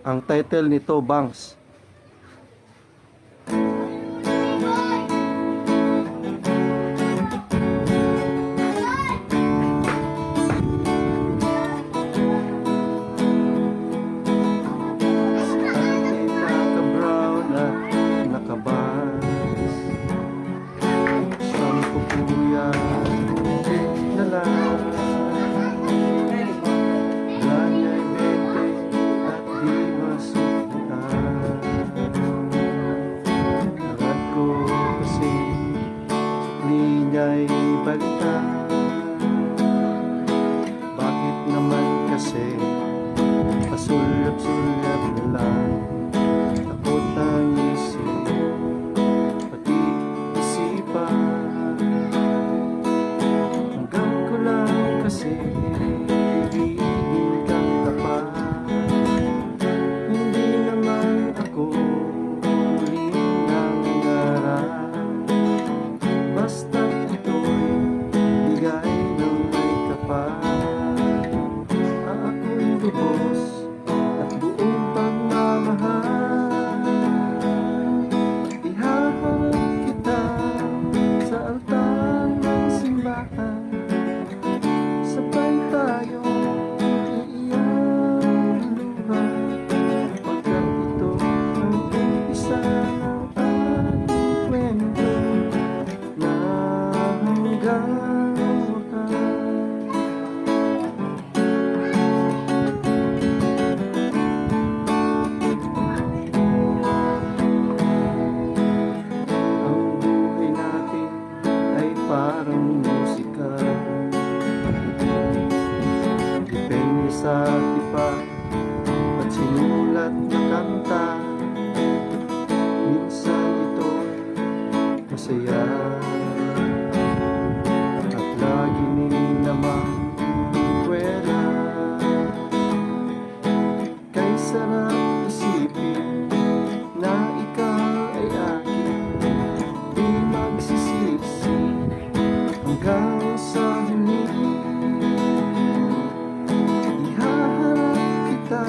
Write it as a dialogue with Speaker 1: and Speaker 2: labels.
Speaker 1: Ang title nito, Bangs. Naka-brown at naka-bangs. Siyang kukuya na lang. Lanya'y bente at di masukutan. Harap ko kasi linya'y balikan. Bakit naman kasi pasulyap-sulyap na lang. Takot ang isip, pati isipan. Hanggang ko lang kasi ibigin kang tapat. Hindi naman ako muling nangangarap. Basta ito'y bigay ng may tapat. Ako'y lubos at buong pagmamahal. Ihaharap kita sa altar ng simbahan. Sabay tayo iiyak luha, pagkat ito ang umpisa ng ating kwento na hanggang wakas. Ang buhay natin ay parang musika. Depende sa tipa at sinulat na kanta. Minsan ito masaya at lagi namang kwela. Kay sarap isipin na ikaw ay akin. Di magsisisi hanggang sa huli. Ihaharap kita